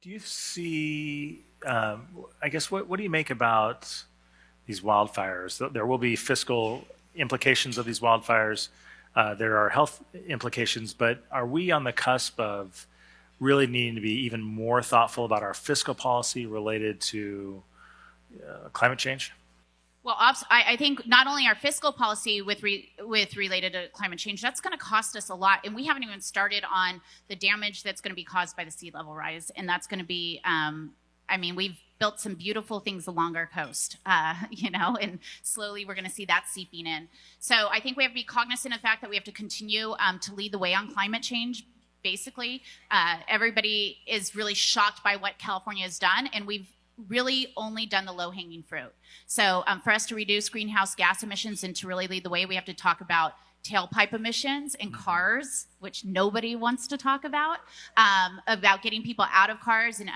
Do you see, I guess, what do you make about these wildfires? There will be fiscal implications of these wildfires. There are health implications, but are we on the cusp of really needing to be even more thoughtful about our fiscal policy related to climate change? Well, I think not only our fiscal policy with related to climate change, that's going to cost us a lot, and we haven't even started on the damage that's going to be caused by the sea level rise, and that's going to be. I mean, we've built some beautiful things along our coast, and slowly we're going to see that seeping in. So I think we have to be cognizant of the fact that we have to continue to lead the way on climate change. Basically, everybody is really shocked by what California has done, and we've really only done the low-hanging fruit. So for us to reduce greenhouse gas emissions and to really lead the way, we have to talk about tailpipe emissions in cars, which nobody wants to talk about getting people out of cars and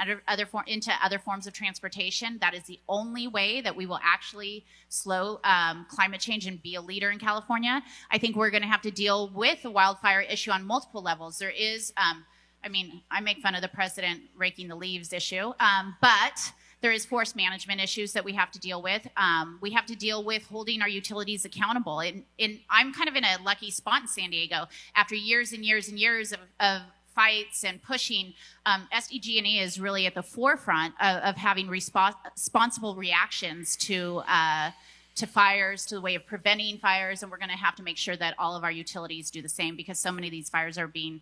into other forms of transportation. That is the only way that we will actually slow climate change and be a leader in California. I think we're going to have to deal with the wildfire issue on multiple levels. There is, I make fun of the president raking the leaves issue, but there is forest management issues that we have to deal with. We have to deal with holding our utilities accountable. And I'm kind of in a lucky spot in San Diego. After years and years and years of fights and pushing, SDG&E is really at the forefront of having responsible reactions to fires, to the way of preventing fires, and we're going to have to make sure that all of our utilities do the same, because so many of these fires are being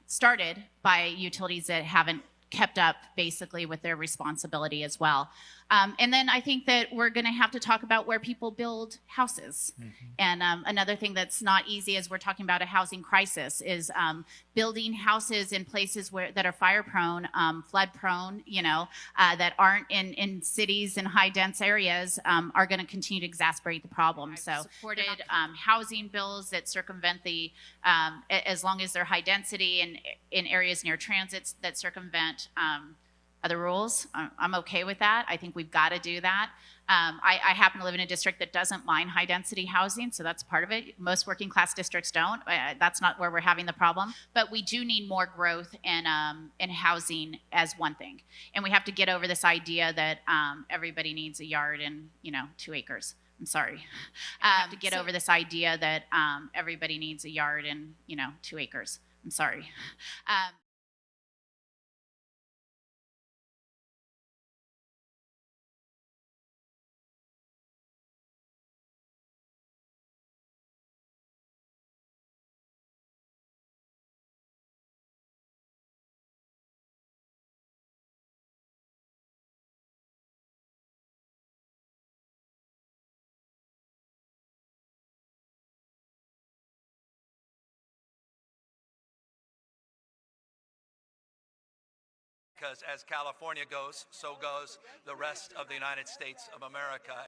started by utilities that haven't kept up basically with their responsibility as well. And then I think that we're going to have to talk about where people build houses. And another thing that's not easy as we're talking about a housing crisis is building houses in places that are fire prone, flood prone, that aren't in cities and high dense areas are going to continue to exacerbate the problem. So supported housing bills that circumvent as long as they're high density and in areas near transits that circumvent other rules. I'm okay with that. I think we've got to do that. I happen to live in a district that doesn't mind high density housing, so that's part of it. Most working class districts don't. That's not where we're having the problem. But we do need more growth in housing as one thing. And we have to get over this idea that everybody needs a yard and 2 acres. I'm sorry. We have to get over this idea that everybody needs a yard and 2 acres. I'm sorry. Because as California goes, so goes the rest of the United States of America.